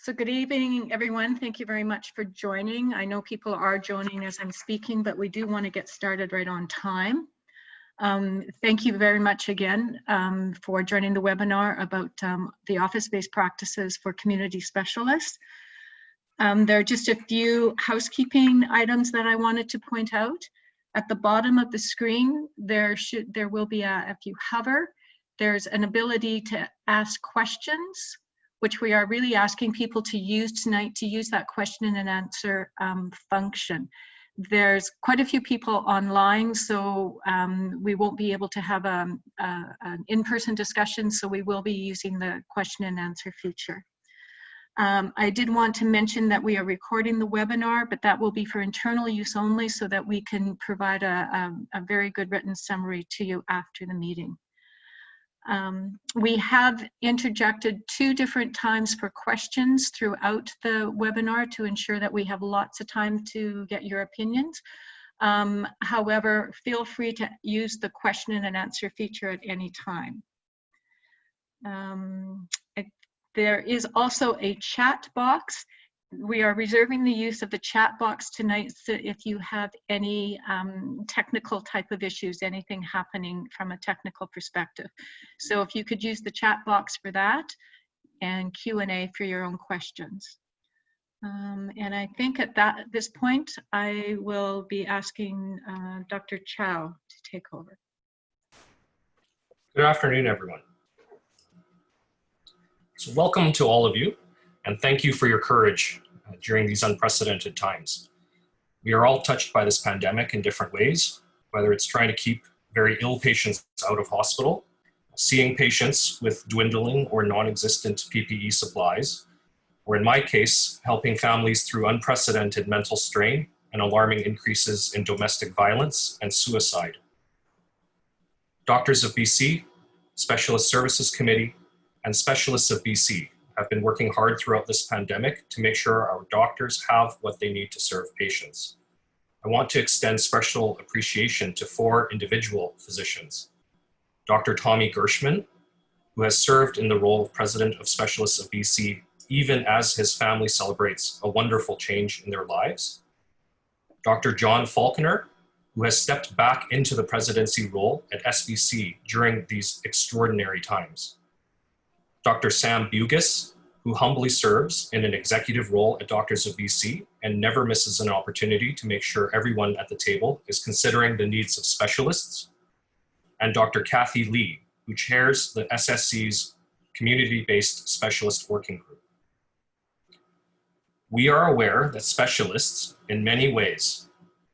So good evening, everyone. Thank you very much for joining. I know people are joining as I'm speaking, but we do want to get started right on time. Thank you very much again for joining the webinar about the office-based practices for community specialists. There are just a few housekeeping items that I wanted to point out. At the bottom of the screen, there will be if you hover, there's an ability to ask questions, which we are really asking people to use tonight, to use that question and answer function. There's quite a few people online, so we won't be able to have an in-person discussion, so we will be using the question and answer feature. I did want to mention that we are recording the webinar, but that will be for internal use only so that we can provide a very good written summary to you after the meeting. We have interjected 2 different times for questions throughout the webinar to ensure that we have lots of time to get your opinions. However, feel free to use the question and answer feature at any time. There is also a chat box. We are reserving the use of the chat box tonight, so if you have any technical type of issues, anything happening from a technical perspective. So if you could use the chat box for that and Q&A for your own questions. And I think at this point, I will be asking Dr. Chow to take over. Good afternoon, everyone. So welcome to all of you, and thank you for your courage during these unprecedented times. We are all touched by this pandemic in different ways, whether it's trying to keep very ill patients out of hospital, seeing patients with dwindling or non-existent PPE supplies, or in my case, helping families through unprecedented mental strain and alarming increases in domestic violence and suicide. Doctors of BC, Specialist Services Committee, and Specialists of BC have been working hard throughout this pandemic to make sure our doctors have what they need to serve patients. I want to extend special appreciation to 4 individual physicians. Dr. Tommy Gershman, who has served in the role of President of Specialists of BC, even as his family celebrates a wonderful change in their lives. Dr. John Falconer, who has stepped back into the presidency role at SBC during these extraordinary times. Dr. Sam Bugis, who humbly serves in an executive role at Doctors of BC and never misses an opportunity to make sure everyone at the table is considering the needs of specialists. And Dr. Kathy Lee, who chairs the SSC's Community-Based Specialist Working Group. We are aware that specialists, in many ways,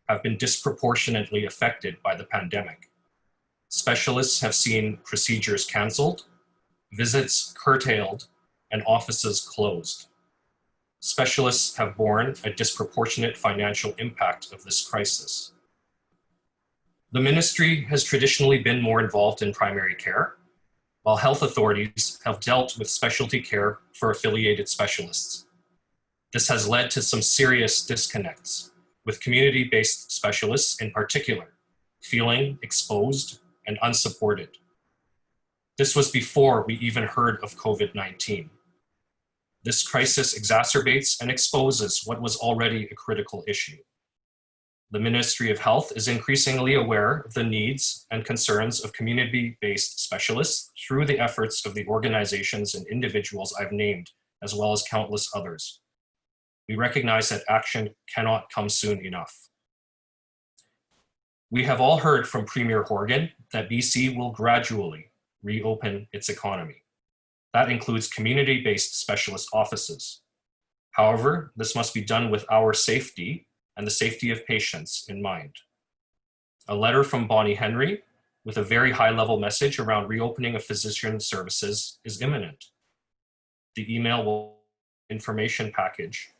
have been disproportionately affected by the pandemic. Specialists have seen procedures canceled, visits curtailed, and offices closed. Specialists have borne a disproportionate financial impact of this crisis. The ministry has traditionally been more involved in primary care, while health authorities have dealt with specialty care for affiliated specialists. This has led to some serious disconnects, with community-based specialists in particular feeling exposed and unsupported. This was before we even heard of COVID-19. This crisis exacerbates and exposes what was already a critical issue. The Ministry of Health is increasingly aware of the needs and concerns of community-based specialists through the efforts of the organizations and individuals I've named, as well as countless others. We recognize that action cannot come soon enough. We have all heard from Premier Horgan that BC will gradually reopen its economy. That includes community-based specialist offices. However, this must be done with our safety and the safety of patients in mind. A letter from Bonnie Henry with a very high-level message around reopening of physician services is imminent. The email will information package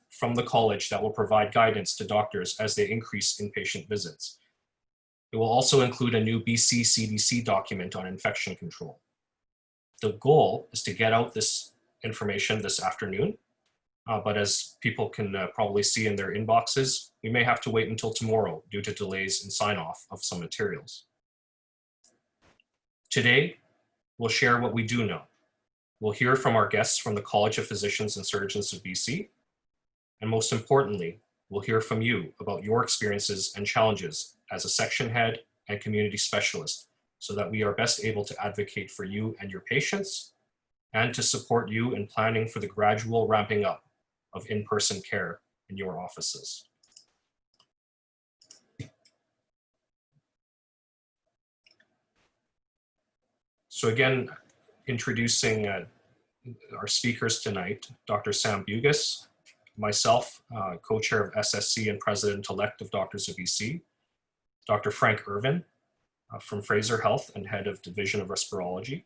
from the college that will provide guidance to doctors as they increase inpatient visits. It will also include a new BC CDC document on infection control. The goal is to get out this information this afternoon, but as people can probably see in their inboxes, we may have to wait until tomorrow due to delays in sign-off of some materials. Today, we'll share what we do know, We'll hear from our guests from the College of Physicians and Surgeons of BC. And most importantly, we'll hear from you about your experiences and challenges as a section head and community specialist, so that we are best able to advocate for you and your patients, and to support you in planning for the gradual ramping up of in-person care in your offices. So again, introducing our speakers tonight, Dr. Sam Bugis, myself, co-chair of SSC and president-elect of Doctors of BC, Dr. Frank Irvin from Fraser Health and head of Division of Respirology,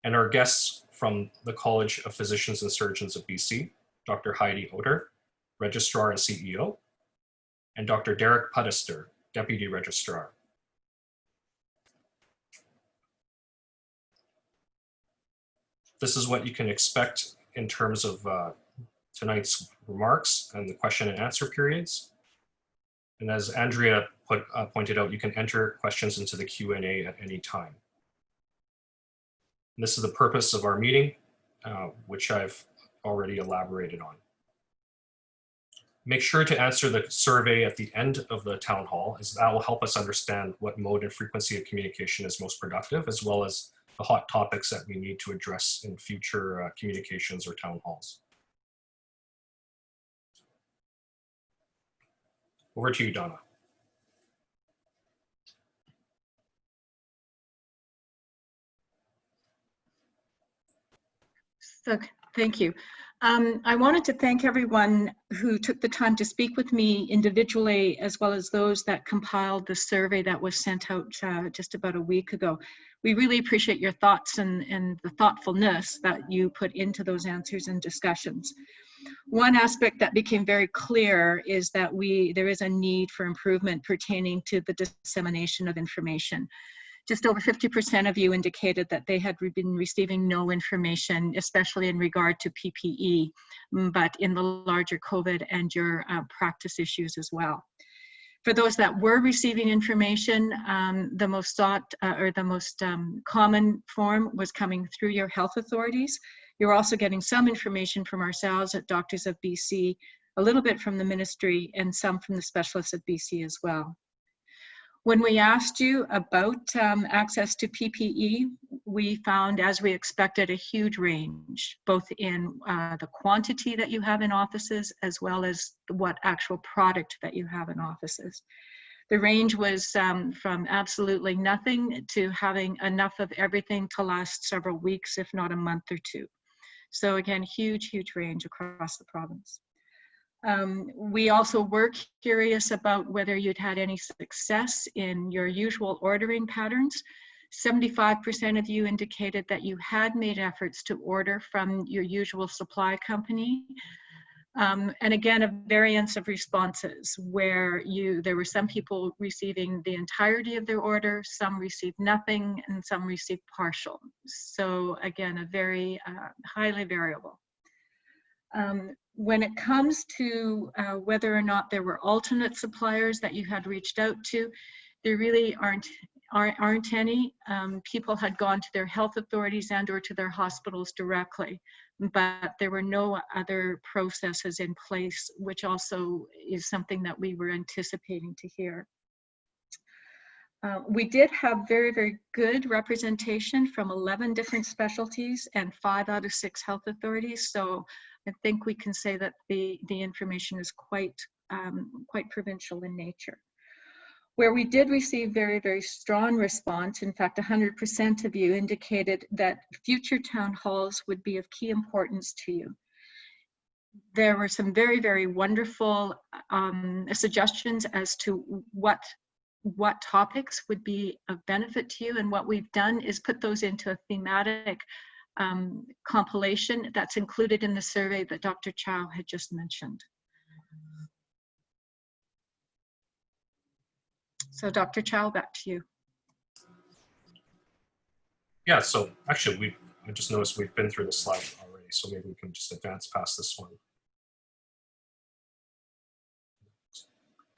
and our guests from the College of Physicians and Surgeons of BC, Dr. Heidi Oder, Registrar and CEO, and Dr. Derek Puddester, Deputy Registrar. This is what you can expect in terms of tonight's remarks and the question and answer periods. And as Andrea pointed out, you can enter questions into the Q&A at any time. And this is the purpose of our meeting, which I've already elaborated on. Make sure to answer the survey at the end of the town hall, as that will help us understand what mode and frequency of communication is most productive, as well as the hot topics that we need to address in future communications or town halls. Over to you, Donna. So, thank you. I wanted to thank everyone who took the time to speak with me individually, as well as those that compiled the survey that was sent out just about a week ago. We really appreciate your thoughts and the thoughtfulness that you put into those answers and discussions. One aspect that became very clear is that there is a need for improvement pertaining to the dissemination of information. Just over 50% of you indicated that they had been receiving no information, especially in regard to PPE, but in the larger COVID and your practice issues as well. For those that were receiving information, the most sought or the most common form was coming through your health authorities. You're also getting some information from ourselves at Doctors of BC, a little bit from the ministry, and some from the specialists at BC as well. When we asked you about access to PPE, we found, as we expected, a huge range, both in the quantity that you have in offices, as well as what actual product that you have in offices. The range was from absolutely nothing to having enough of everything to last several weeks, if not a month or two. So again, huge, huge range across the province. We also were curious about whether you'd had any success in your usual ordering patterns. 75% of you indicated that you had made efforts to order from your usual supply company. And again, a variance of responses where there were some people receiving the entirety of their order, some received nothing, and some received partial. So again, a very highly variable. When it comes to whether or not there were alternate suppliers that you had reached out to, there really aren't any. People had gone to their health authorities and or to their hospitals directly, but there were no other processes in place, which also is something that we were anticipating to hear. We did have very, very good representation from 11 different specialties and 5 out of 6 health authorities. So I think we can say that the information is quite provincial in nature. Where we did receive very, very strong response, in fact, 100% of you indicated that future town halls would be of key importance to you. There were some very, very wonderful suggestions as to what topics would be of benefit to you, and what we've done is put those into a thematic compilation that's included in the survey that Dr. Chow had just mentioned. So Dr. Chow, back to you. Yeah, so actually I just noticed we've been through the slide already, so maybe we can just advance past this one.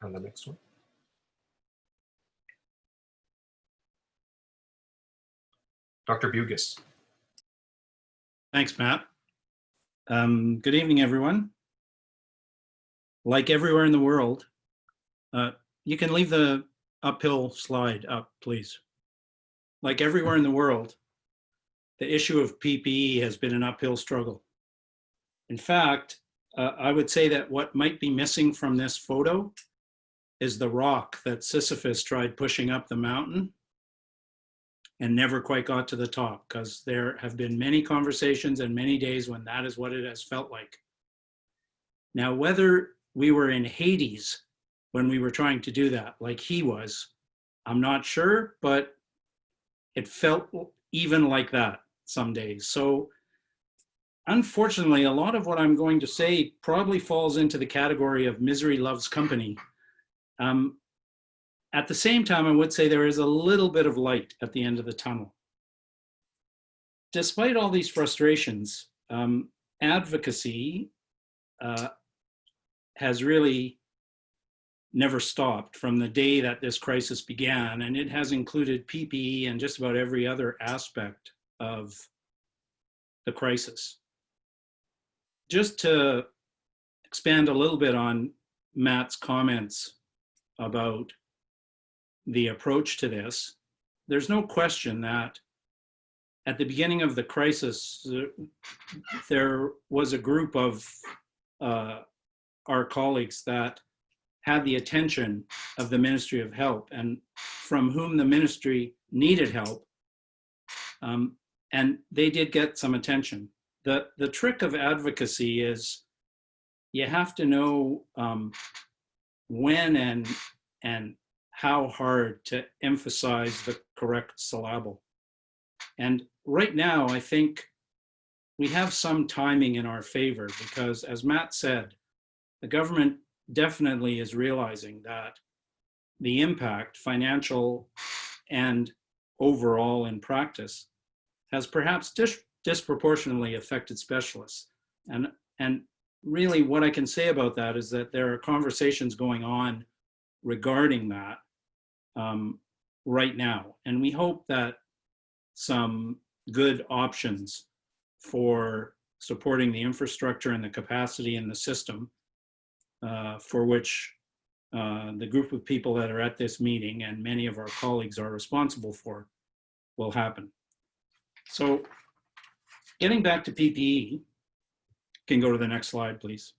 And the next one. Dr. Bugis. Thanks, Matt. Good evening, everyone. Like everywhere in the world, you can leave the uphill slide up, please. Like everywhere in the world, the issue of PPE has been an uphill struggle. In fact, I would say that what might be missing from this photo is the rock that Sisyphus tried pushing up the mountain and never quite got to the top, because there have been many conversations and many days when that is what it has felt like. Now, whether we were in Hades when we were trying to do that, like he was, I'm not sure, but it felt even like that some days. So unfortunately, a lot of what I'm going to say probably falls into the category of misery loves company. At the same time, I would say there is a little bit of light at the end of the tunnel. Despite all these frustrations, advocacy has really never stopped from the day that this crisis began, and it has included PPE and just about every other aspect of the crisis. Just to expand a little bit on Matt's comments about the approach to this, there's no question that at the beginning of the crisis, there was a group of our colleagues that had the attention of the Ministry of Health and from whom the ministry needed help. And they did get some attention. The trick of advocacy is you have to know when and how hard to emphasize the correct syllable. And right now, I think we have some timing in our favor because, as Matt said, the government definitely is realizing that the impact, financial and overall in practice, has perhaps disproportionately affected specialists. And really what I can say about that is that there are conversations going on regarding that right now. And we hope that some good options for supporting the infrastructure and the capacity in the system for which the group of people that are at this meeting and many of our colleagues are responsible for will happen. So getting back to PPE, can go to the next slide, please.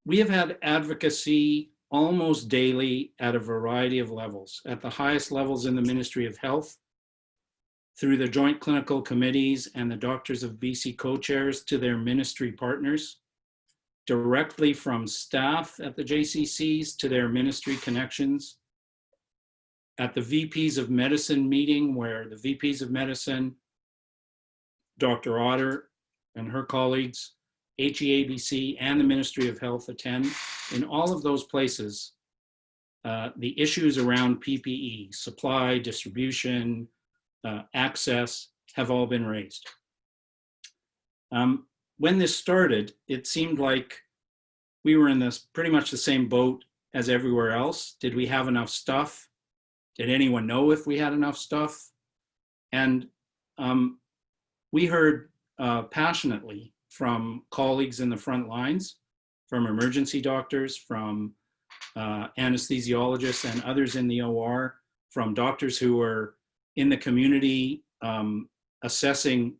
We have had advocacy almost daily at a variety of levels, at the highest levels in the Ministry of Health, through the joint clinical committees and the Doctors of BC co-chairs to their ministry partners, directly from staff at the JCCs to their ministry connections, at the VPs of Medicine meeting where the VPs of Medicine, Dr. Otter and her colleagues, HEABC and the Ministry of Health attend. In all of those places, the issues around PPE, supply, distribution, access have all been raised. When this started, it seemed like we were in this pretty much the same boat as everywhere else. Did we have enough stuff? Did anyone know if we had enough stuff? And we heard passionately from colleagues in the front lines, from emergency doctors, from anesthesiologists and others in the OR, from doctors who were in the community assessing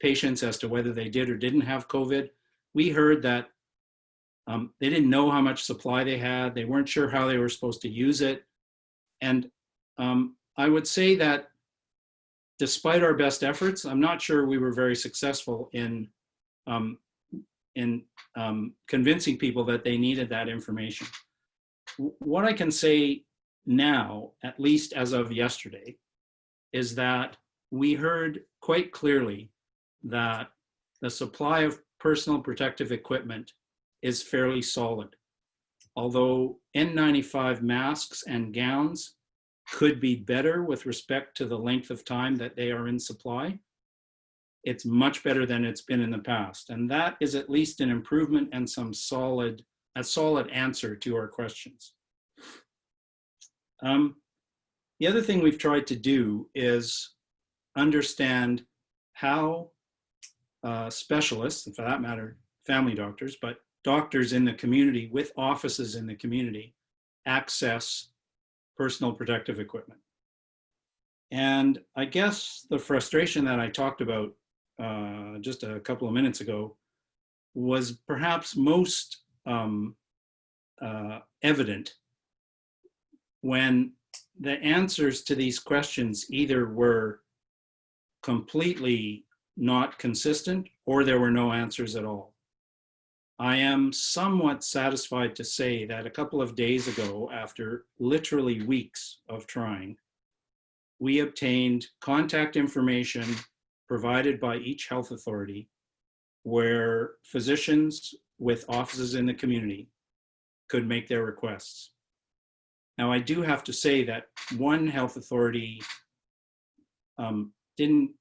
patients as to whether they did or didn't have COVID. We heard that they didn't know how much supply they had. They weren't sure how they were supposed to use it. And I would say that despite our best efforts, I'm not sure we were very successful in convincing people that they needed that information. What I can say now, at least as of yesterday, is that we heard quite clearly that the supply of personal protective equipment is fairly solid. Although N95 masks and gowns could be better with respect to the length of time that they are in supply, it's much better than it's been in the past. And that is at least an improvement and a solid answer to our questions. The other thing we've tried to do is understand how specialists, and for that matter, family doctors, but doctors in the community with offices in the community access personal protective equipment. And I guess the frustration that I talked about just a couple of minutes ago was perhaps most evident when the answers to these questions either were completely not consistent or there were no answers at all. I am somewhat satisfied to say that a couple of days ago, after literally weeks of trying, we obtained contact information provided by each health authority where physicians with offices in the community could make their requests. Now, I do have to say that one health authority didn't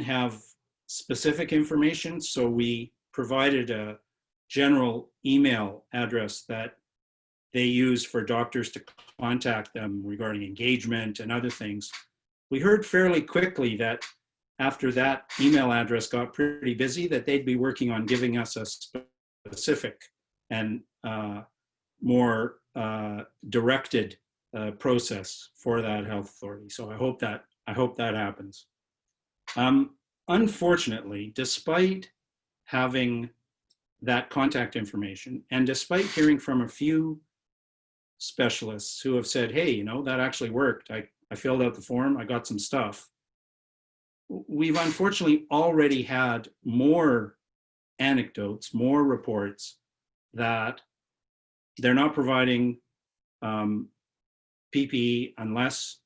have specific information, so we provided a general email address that they use for doctors to contact them regarding engagement and other things. We heard fairly quickly that after that email address got pretty busy, that they'd be working on giving us a specific and more directed process for that health authority. So I hope that happens. Unfortunately, despite having that contact information, and despite hearing from a few specialists who have said, hey, you know, that actually worked. I filled out the form, I got some stuff. We've unfortunately already had more anecdotes, more reports that they're not providing PPE unless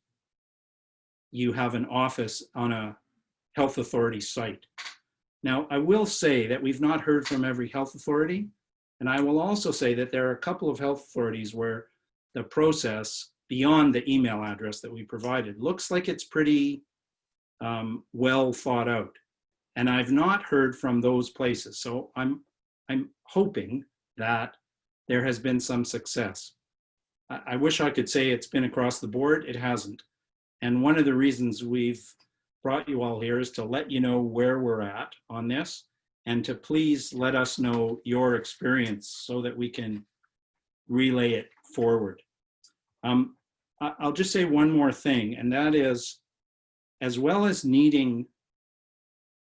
you have an office on a health authority site. Now, I will say that we've not heard from every health authority, and I will also say that there are a couple of health authorities where the process beyond the email address that we provided looks like it's pretty well thought out. And I've not heard from those places. So I'm hoping that there has been some success. I wish I could say it's been across the board. It hasn't. And one of the reasons we've brought you all here is to let you know where we're at on this and to please let us know your experience so that we can relay it forward. I'll just say one more thing, and that is, as well as needing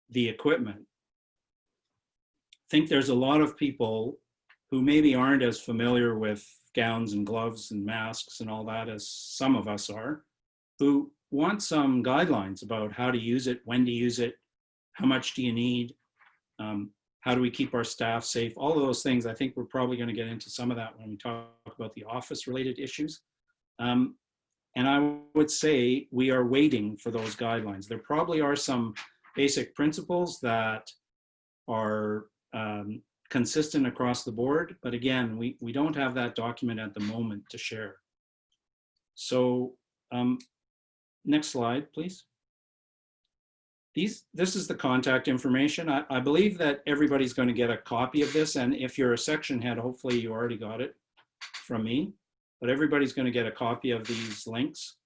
the equipment, I think there's a lot of people who maybe aren't as familiar with gowns and gloves and masks and all that as some of us are, who want some guidelines about how to use it, when to use it, how much do you need, how do we keep our staff safe, all of those things. I think we're probably going to get into some of that when we talk about the office-related issues. And I would say we are waiting for those guidelines. There probably are some basic principles that are consistent across the board, but again, we don't have that document at the moment to share. So next slide, please. This is the contact information. I believe that everybody's going to get a copy of this, and if you're a section head, hopefully you already got it from me, but everybody's going to get a copy of these links.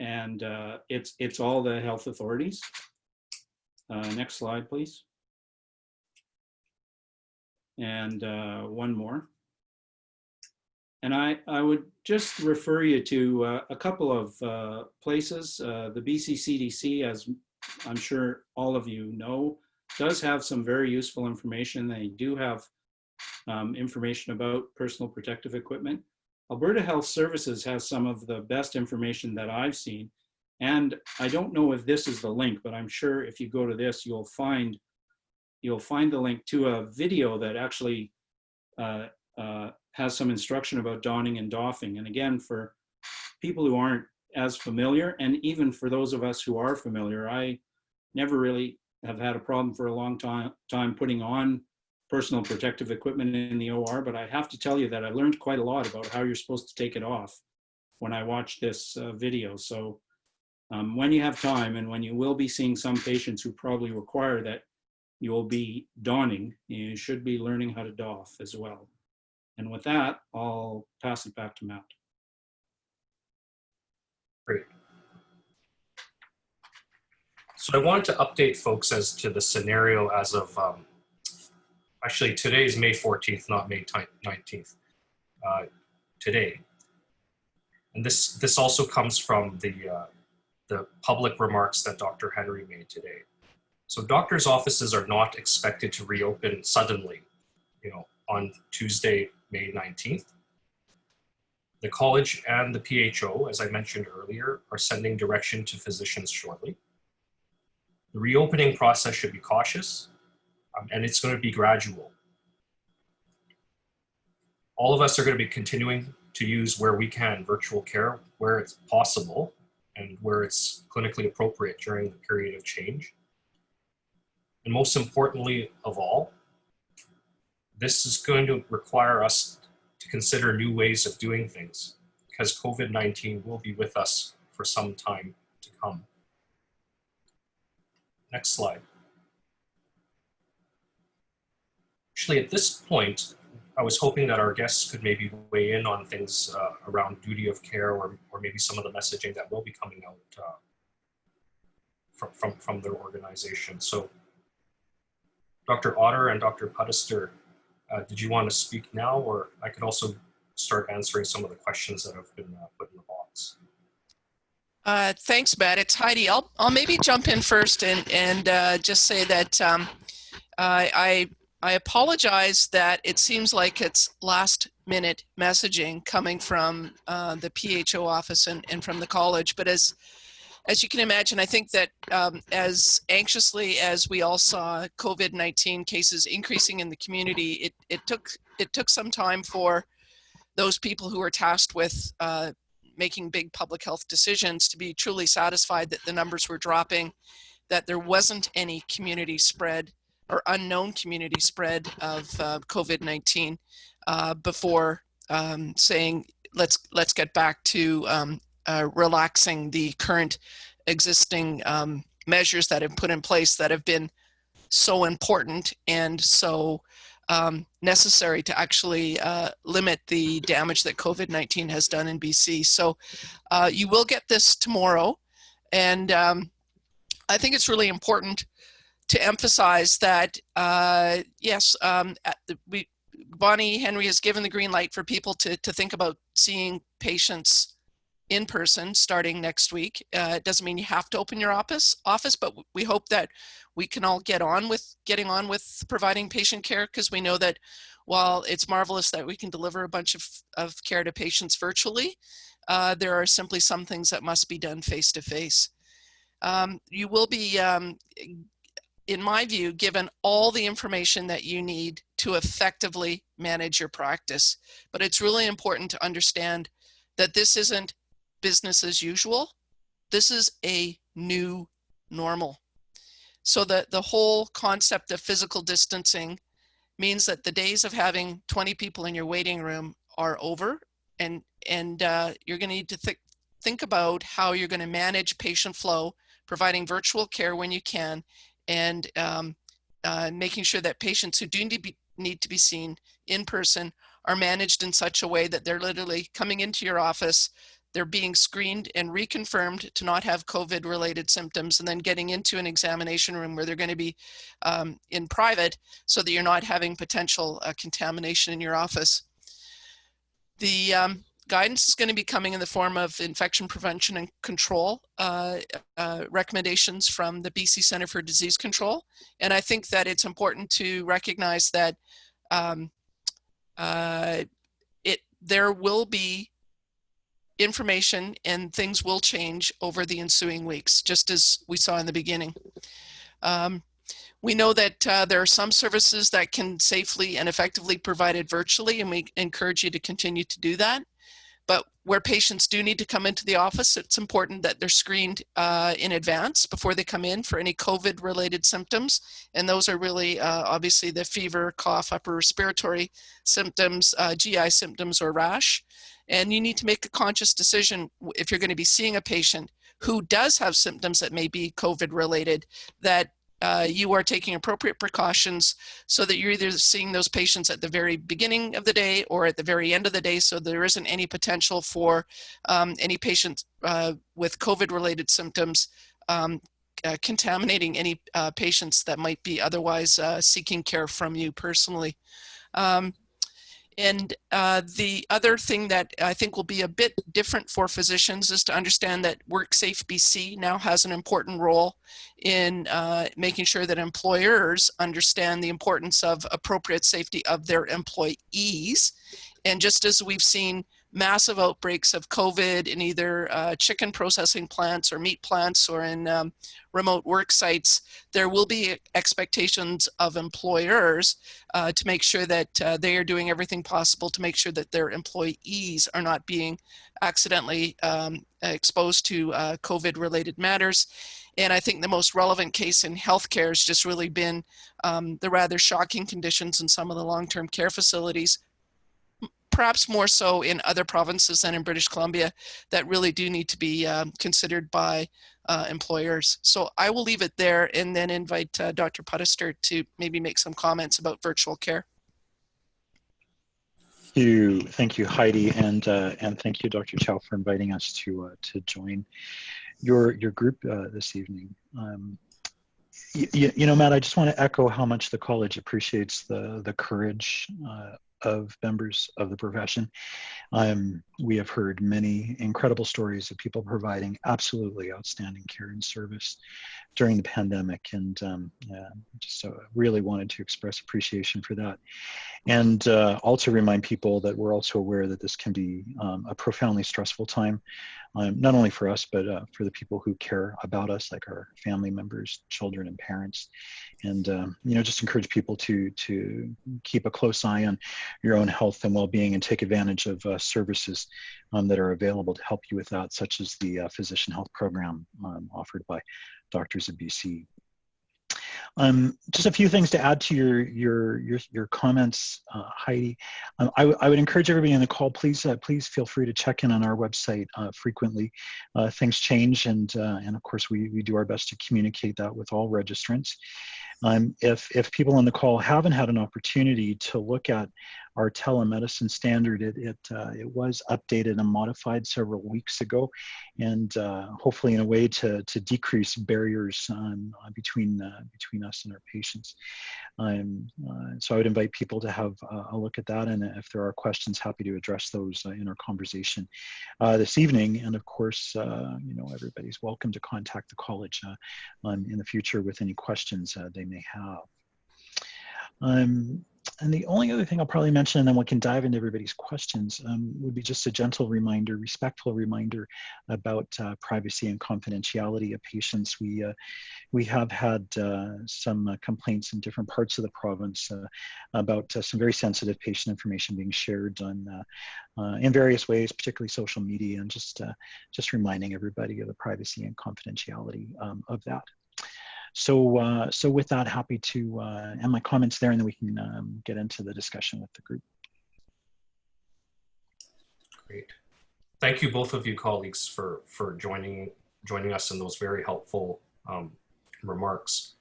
It's all the health authorities. Next slide, please. And one more. And I would just refer you to a couple of places. The BC CDC, as I'm sure all of you know, does have some very useful information. They do have information about personal protective equipment. Alberta Health Services has some of the best information that I've seen. And I don't know if this is the link, but I'm sure if you go to this, you'll find the link to a video that actually has some instruction about donning and doffing. And again, for people who aren't as familiar, and even for those of us who are familiar, I never really have had a problem for a long time putting on personal protective equipment in the OR, but I have to tell you that I learned quite a lot about how you're supposed to take it off when I watched this video. So when you have time, and when you will be seeing some patients who probably require that you will be donning, you should be learning how to doff as well. And with that, I'll pass it back to Matt. Great. So I wanted to update folks as to the scenario as of, actually today is May 14th, not May 19th, today. And this also comes from the public remarks that Dr. Henry made today. So doctors' offices are not expected to reopen suddenly, on Tuesday, May 19th. The college and the PHO, as I mentioned earlier, are sending direction to physicians shortly. The reopening process should be cautious, and it's going to be gradual. All of us are going to be continuing to use, where we can, virtual care where it's possible and where it's clinically appropriate during the period of change. And most importantly of all, this is going to require us to consider new ways of doing things, because COVID-19 will be with us for some time to come. Next slide. Actually, at this point, I was hoping that our guests could maybe weigh in on things around duty of care, or maybe some of the messaging that will be coming out from their organization. So Dr. Otter and Dr. Pudister, did you want to speak now, or I could also start answering some of the questions that have been put in the box? Thanks, Matt. It's Heidi. I'll maybe jump in first and just say that I apologize that it seems like it's last minute messaging coming from the PHO office and from the college. But as you can imagine, I think that as anxiously as we all saw COVID-19 cases increasing in the community, it took some time for those people who are tasked with making big public health decisions to be truly satisfied that the numbers were dropping, that there wasn't any community spread or unknown community spread of COVID-19 before saying, let's get back to relaxing the current existing measures that have put in place that have been so important and so necessary to actually limit the damage that COVID-19 has done in BC. So you will get this tomorrow. And I think it's really important to emphasize that, yes, Bonnie Henry has given the green light for people to think about seeing patients in person starting next week. It doesn't mean you have to open your office, but we hope that we can all getting on with providing patient care, because we know that while it's marvelous that we can deliver a bunch of care to patients virtually, there are simply some things that must be done face to face. You will be, in my view, given all the information that you need to effectively manage your practice. But it's really important to understand that this isn't business as usual. This is a new normal. So that the whole concept of physical distancing means that the days of having 20 people in your waiting room are over, and you're going to need to think about how you're going to manage patient flow, providing virtual care when you can, and making sure that patients who do need to be seen in person are managed in such a way that they're literally coming into your office, they're being screened and reconfirmed to not have COVID-related symptoms, and then getting into an examination room where they're going to be in private, so that you're not having potential contamination in your office. The guidance is going to be coming in the form of infection prevention and control recommendations from the BC Centre for Disease Control. And I think that it's important to recognize that there will be information and things will change over the ensuing weeks, just as we saw in the beginning. We know that there are some services that can safely and effectively be provided virtually, and we encourage you to continue to do that. But where patients do need to come into the office, it's important that they're screened in advance before they come in for any COVID-related symptoms. And those are really obviously the fever, cough, upper respiratory symptoms, GI symptoms, or rash. And you need to make a conscious decision if you're going to be seeing a patient who does have symptoms that may be COVID-related, that you are taking appropriate precautions so that you're either seeing those patients at the very beginning of the day or at the very end of the day, so there isn't any potential for any patients with COVID-related symptoms contaminating any patients that might be otherwise seeking care from you personally. And the other thing that I think will be a bit different for physicians is to understand that WorkSafe BC now has an important role in making sure that employers understand the importance of appropriate safety of their employees. And just as we've seen massive outbreaks of COVID in either chicken processing plants or meat plants or in remote work sites, there will be expectations of employers to make sure that they are doing everything possible to make sure that their employees are not being accidentally exposed to COVID-related matters. And I think the most relevant case in healthcare has just really been the rather shocking conditions in some of the long-term care facilities, perhaps more so in other provinces than in British Columbia, that really do need to be considered by employers. So I will leave it there and then invite Dr. Puttester to maybe make some comments about virtual care. Thank you, Heidi, and thank you, Dr. Chow, for inviting us to join your group this evening. You know, Matt, I just want to echo how much the college appreciates the courage of members of the profession. We have heard many incredible stories of people providing absolutely outstanding care and service during the pandemic, and just really wanted to express appreciation for that. And also remind people that we're also aware that this can be a profoundly stressful time, not only for us, but for the people who care about us, like our family members, children, and parents. And you know, just encourage people to keep a close eye on your own health and well-being, and take advantage of services that are available to help you with that, such as the Physician Health Program offered by Doctors of BC. Just a few things to add to your comments, Heidi. I would encourage everybody on the call, please feel free to check in on our website frequently. Things change, and of course we do our best to communicate that with all registrants. If people on the call haven't had an opportunity to look at our telemedicine standard, it was updated and modified several weeks ago, and hopefully in a way to decrease barriers between us and our patients. So I would invite people to have a look at that, and if there are questions, happy to address those in our conversation this evening. And of course, you know, everybody's welcome to contact the college in the future with any questions they may have. And the only other thing I'll probably mention, and then we can dive into everybody's questions, would be just a gentle reminder, respectful reminder about privacy and confidentiality of patients. We have had some complaints in different parts of the province about some very sensitive patient information being shared in various ways, particularly social media, and just reminding everybody of the privacy and confidentiality of that. So with that, happy to end my comments there, and then we can get into the discussion with the group. Great. Thank you, both of you colleagues, for joining us in those very helpful remarks.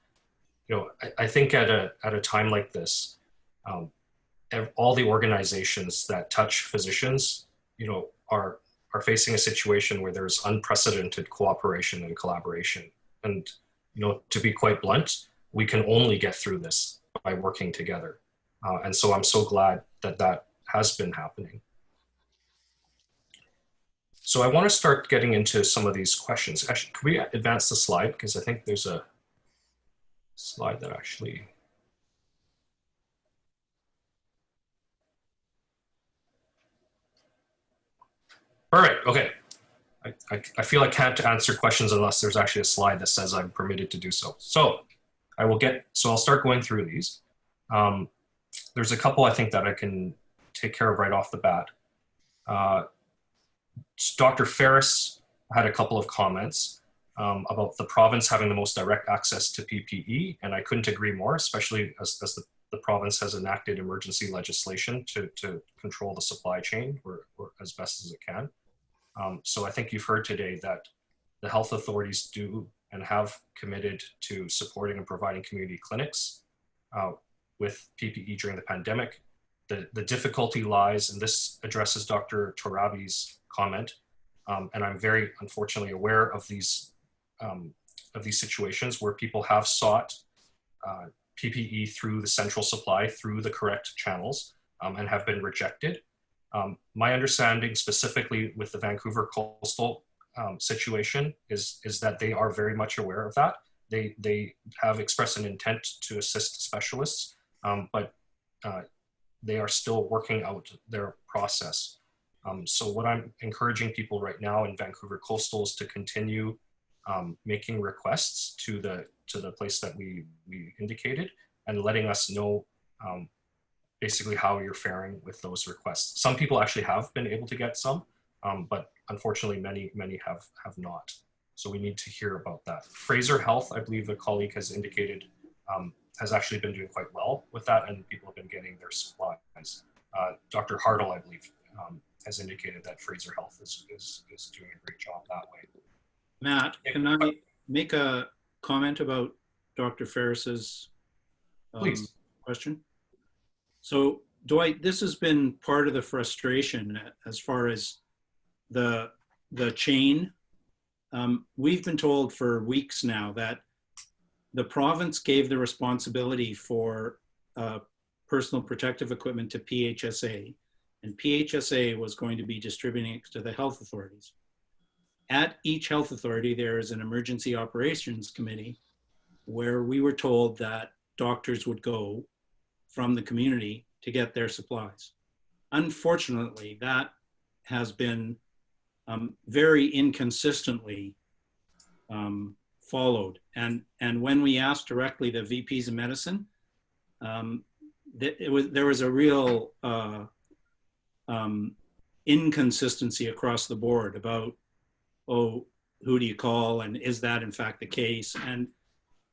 You know, I think at a time like this, all the organizations that touch physicians, you know, are facing a situation where there's unprecedented cooperation and collaboration. And you know, to be quite blunt, we can only get through this by working together. And so I'm so glad that has been happening. So I want to start getting into some of these questions. Actually, can we advance the slide? Because I think there's a slide that actually... All right, okay. I feel I can't answer questions unless there's actually a slide that says I'm permitted to do so. So I'll start going through these. There's a couple I think that I can take care of right off the bat. Dr. Ferris had a couple of comments about the province having the most direct access to PPE, and I couldn't agree more, especially as the province has enacted emergency legislation to control the supply chain or as best as it can. So I think you've heard today that the health authorities do and have committed to supporting and providing community clinics with PPE during the pandemic. The difficulty lies, and this addresses Dr. Torabi's comment, and I'm very unfortunately aware of these situations where people have sought PPE through the central supply, through the correct channels, and have been rejected. My understanding specifically with the Vancouver coastal situation is that they are very much aware of that. They have expressed an intent to assist specialists, but they are still working out their process. So what I'm encouraging people right now in Vancouver coastal is to continue making requests to the place that we indicated, and letting us know basically how you're faring with those requests. Some people actually have been able to get some, but unfortunately many have not. So we need to hear about that. Fraser Health, I believe a colleague has indicated, has actually been doing quite well with that, and people have been getting their supplies. Dr. Hartle, I believe, has indicated that Fraser Health is doing a great job that way. Matt, can I make a comment about Dr. Ferris's question? So Dwight, this has been part of the frustration as far as the chain. We've been told for weeks now that the province gave the responsibility for personal protective equipment to PHSA, and PHSA was going to be distributing it to the health authorities. At each health authority, there is an emergency operations committee where we were told that doctors would go from the community to get their supplies. Unfortunately, that has been very inconsistently followed. And when we asked directly the VPs of medicine, there was a real inconsistency across the board about, oh, who do you call, and is that in fact the case?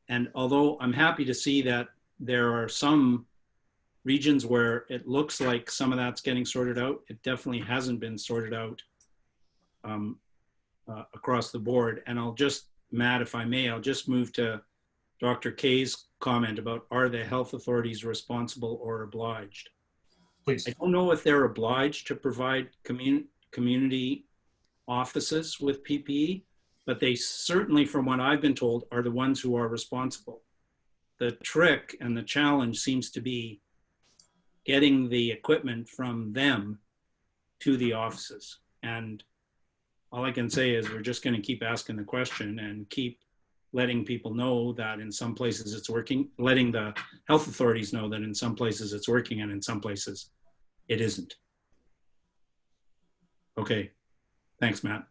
And although I'm happy to see that there are some regions where it looks like some of that's getting sorted out, it definitely hasn't been sorted out across the board. And I'll just, Matt, if I may, I'll just move to Dr. Kay's comment about, are the health authorities responsible or obliged? Please. I don't know if they're obliged to provide community offices with PPE, but they certainly, from what I've been told, are the ones who are responsible. The trick and the challenge seems to be getting the equipment from them to the offices. And all I can say is we're just going to keep asking the question and keep letting people know that in some places it's working, letting the health authorities know that in some places it's working and in some places it isn't. Okay, thanks, Matt.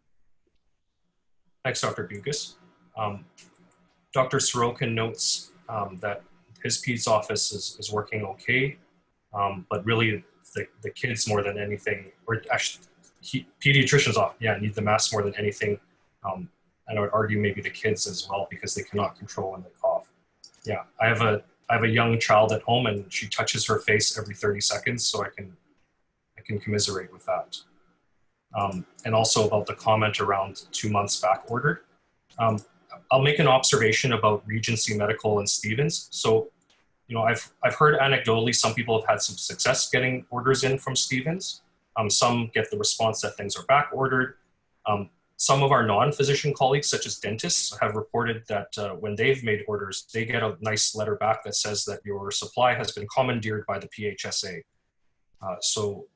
Thanks, Dr. Dugas. Dr. Sorokin notes that his PEDS office is working okay, but really the kids more than anything, or actually pediatricians need the masks more than anything. And I would argue maybe the kids as well, because they cannot control when they cough. Yeah, I have a young child at home, and she touches her face every 30 seconds, so I can commiserate with that. And also about the comment around 2 months back ordered. I'll make an observation about Regency Medical and Stevens. So, I've heard anecdotally some people have had some success getting orders in from Stevens. Some get the response that things are back ordered. Some of our non-physician colleagues, such as dentists, have reported that when they've made orders, they get a nice letter back that says that your supply has been commandeered by the PHSA. So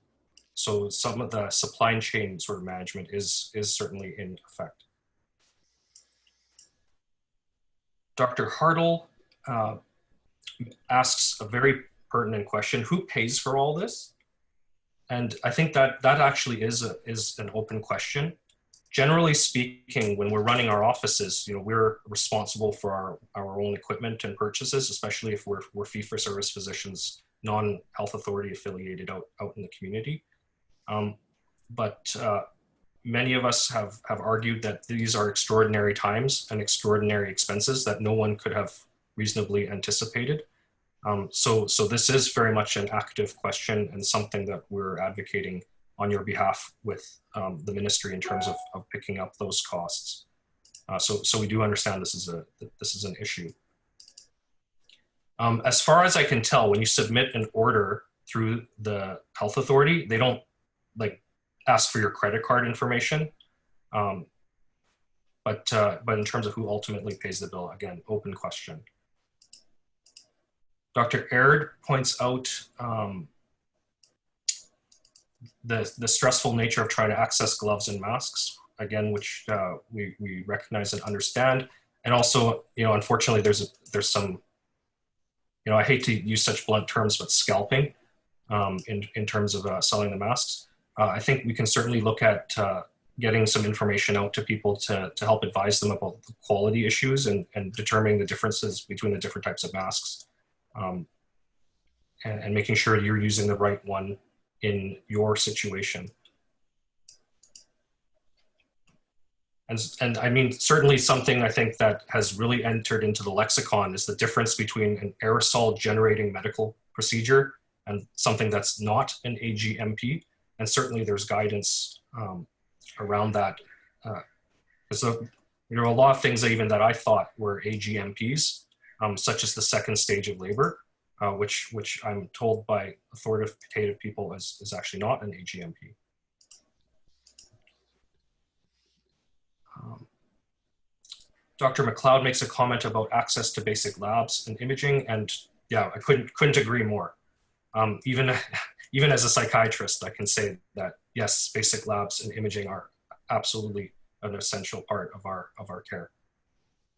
some of the supply chain sort of management is certainly in effect. Dr. Hartle asks a very pertinent question: who pays for all this? And I think that actually is an open question. Generally speaking, when we're running our offices, we're responsible for our own equipment and purchases, especially if we're fee-for-service physicians, non-health authority affiliated out in the community. But many of us have argued that these are extraordinary times and extraordinary expenses that no one could have reasonably anticipated. So this is very much an active question and something that we're advocating on your behalf with the ministry in terms of picking up those costs. So we do understand this is an issue. As far as I can tell, when you submit an order through the health authority, they don't like ask for your credit card information. But in terms of who ultimately pays the bill, again, open question. Dr. Aird points out the stressful nature of trying to access gloves and masks, again, which we recognize and understand. And also, unfortunately, there's some, I hate to use such blunt terms, but scalping in terms of selling the masks. I think we can certainly look at getting some information out to people to help advise them about the quality issues and determining the differences between the different types of masks, and making sure you're using the right one in your situation. And I mean, certainly something I think that has really entered into the lexicon is the difference between an aerosol generating medical procedure and something that's not an AGMP. And certainly there's guidance around that. So there are a lot of things even that I thought were AGMPs, such as the second stage of labor, which I'm told by authoritative people is actually not an AGMP. Dr. McLeod makes a comment about access to basic labs and imaging, and yeah, I couldn't agree more. Even as a psychiatrist, I can say that yes, basic labs and imaging are absolutely an essential part of our care.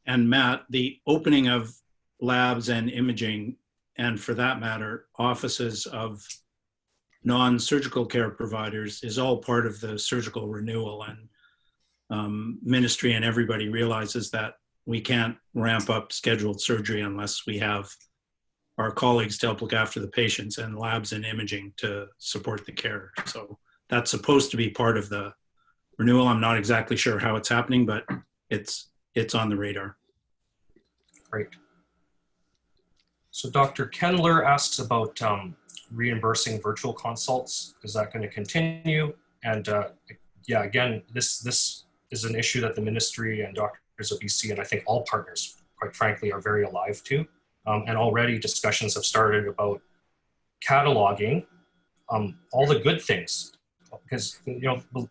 And Matt, the opening of labs and imaging, and for that matter, offices of non-surgical care providers, is all part of the surgical renewal. And ministry and everybody realizes that we can't ramp up scheduled surgery unless we have our colleagues to help look after the patients and labs and imaging to support the care. So that's supposed to be part of the renewal. I'm not exactly sure how it's happening, but it's on the radar. Great. So Dr. Kendler asks about reimbursing virtual consults. Is that going to continue? And yeah, again, this is an issue that the ministry and doctors of BC, and I think all partners, quite frankly, are very alive to. And already discussions have started about cataloging all the good things, because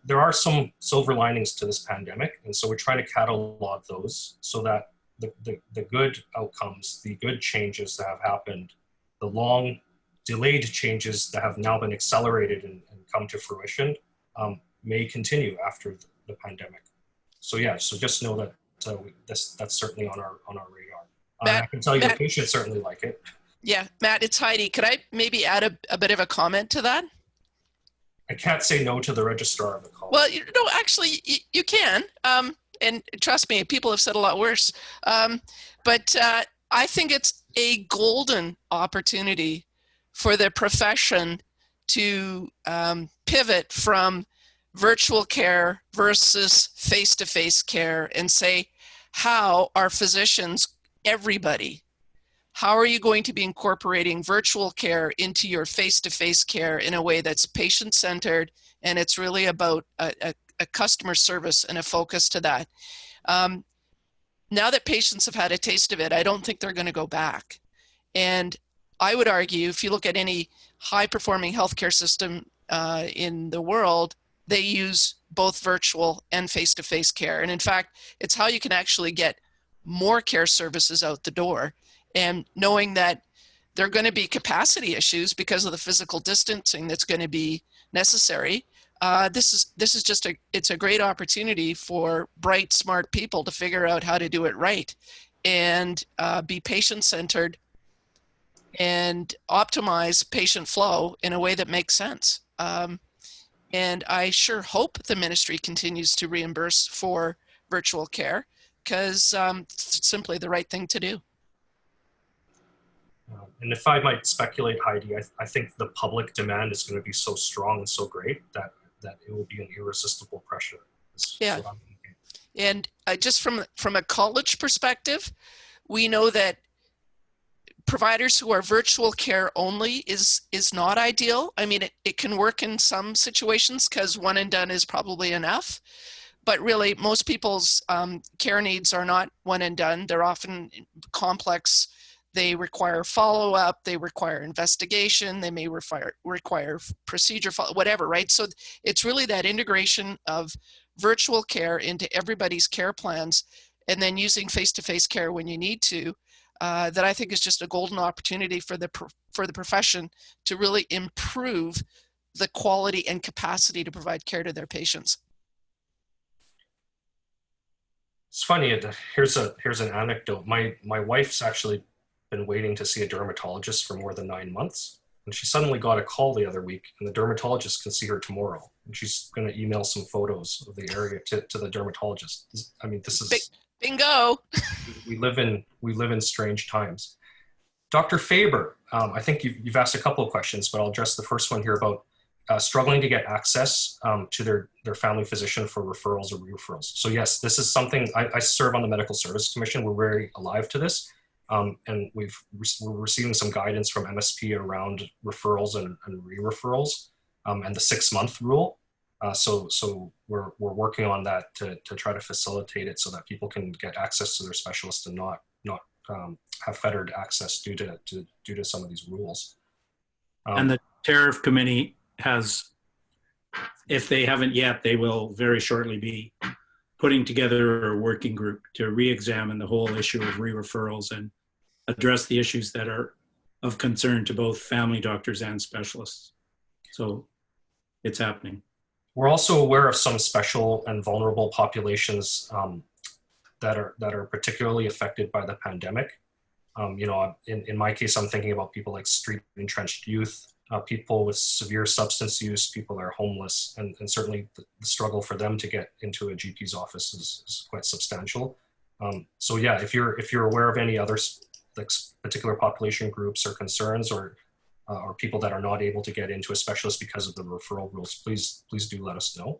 there are some silver linings to this pandemic, and so we're trying to catalog those so that the good outcomes, the good changes that have happened, the long delayed changes that have now been accelerated and come to fruition may continue after the pandemic. So yeah, so just know that that's certainly on our radar. Matt, I can tell you Matt, the patients certainly like it. Yeah, Matt, it's Heidi. Could I maybe add a bit of a comment to that? I can't say no to the registrar of the college. Well, actually, you can. And trust me, people have said a lot worse. But I think it's a golden opportunity for the profession to pivot from virtual care versus face-to-face care and say, how are physicians, everybody, how are you going to be incorporating virtual care into your face-to-face care in a way that's patient-centered, and it's really about a customer service and a focus to that. Now that patients have had a taste of it, I don't think they're going to go back. And I would argue, if you look at any high-performing healthcare system in the world, they use both virtual and face-to-face care. And in fact, it's how you can actually get more care services out the door. And knowing that there are going to be capacity issues because of the physical distancing that's going to be necessary, this is just it's a great opportunity for bright, smart people to figure out how to do it right and be patient-centered and optimize patient flow in a way that makes sense. And I sure hope the ministry continues to reimburse for virtual care, because it's simply the right thing to do. And if I might speculate, Heidi, I think the public demand is going to be so strong and so great that it will be an irresistible pressure. Yeah. And just from a college perspective, we know that providers who are virtual care only is not ideal. I mean, it can work in some situations because one and done is probably enough. but really, most people's care needs are not one and done. They're often complex. They require follow-up, they require investigation, they may require procedure, whatever, right? So it's really that integration of virtual care into everybody's care plans, and then using face-to-face care when you need to, that I think is just a golden opportunity for the profession to really improve the quality and capacity to provide care to their patients. It's funny, here's an anecdote. My wife's actually been waiting to see a dermatologist for more than 9 months. And she suddenly got a call the other week, and the dermatologist can see her tomorrow. And she's going to email some photos of the area to the dermatologist. I mean, this is bingo. we live in strange times. Dr. Faber, I think you've asked a couple of questions, but I'll address the first one here about struggling to get access to their family physician for referrals or referrals. So yes, this is something I serve on the Medical Service Commission. We're very alive to this. And we're receiving some guidance from MSP around referrals and re-referrals and the 6-month rule. So we're working on that to try to facilitate it so that people can get access to their specialist and not have fettered access due to some of these rules. And the tariff committee has, if they haven't yet, they will very shortly be putting together a working group to re-examine the whole issue of re-referrals and address the issues that are of concern to both family doctors and specialists. So it's happening. We're also aware of some special and vulnerable populations that are particularly affected by the pandemic. In my case, I'm thinking about people like street entrenched youth, people with severe substance use, people that are homeless, and certainly the struggle for them to get into a GP's office is quite substantial. So yeah, if you're aware of any other particular population groups or concerns or people that are not able to get into a specialist because of the referral rules, please do let us know.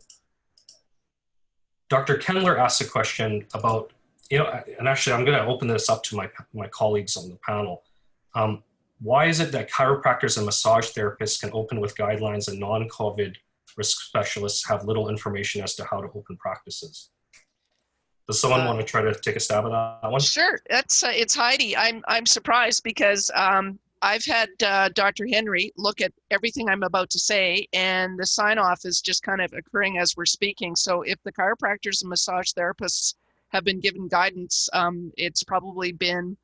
Dr. Kendler asked a question about, and actually I'm going to open this up to my colleagues on the panel. Why is it that chiropractors and massage therapists can open with guidelines and non-COVID risk specialists have little information as to how to open practices? Does someone want to try to take a stab at that one? Sure, it's Heidi. I'm surprised because I've had Dr. Henry look at everything I'm about to say, and the sign-off is just kind of occurring as we're speaking. So if the chiropractors and massage therapists have been given guidance, it's probably been